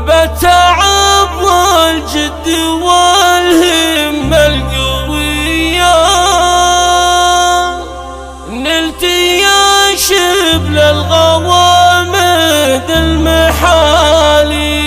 بالتعب والجد والهمة القوية نلت يا شبل الغوامد المحالي.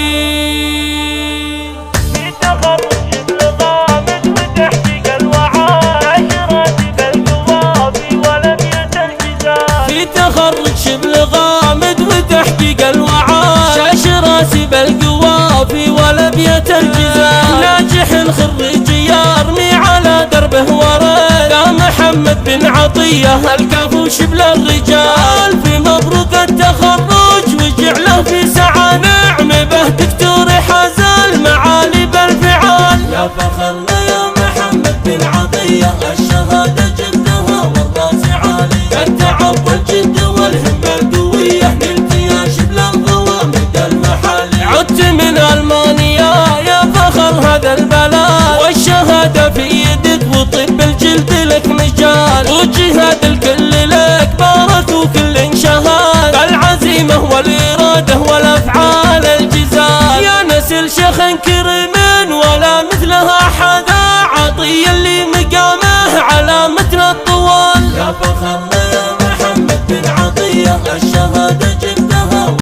في تخرج بالغامد وتحقيق الوعاء راتب القوافي ولبية الجزاء. في تخرج بالغامد وتحقيق الوعاء شاش راسي بالقوافي ولبية الجزاء. ناجح خريج يرمي على دربه ورد يا محمد بن عطية الكفو شبل الرجال. في مبروك التخرج وجعله في سعى نعم به دكتور حاز المعالي بالفعال. يا فخرنا يا محمد بن عطية الشهادة جدها والراس عالي. التعب والجد والهمة القوية نلت يا شبل الغوامد المحالي. عدت من ألمانيا يا فخر هذا البلد والشهادة في يدك وطب الجلد لك مجال. وجهاد الكل لك بارك وكل شهاد العزيمة والإرادة والأفعال الجزال. يا نسل شيخ كريم ولا مثلها حدا عطية اللي مقامه على متن الطوال. يا فخرنا يا محمد بن عطية الشهادة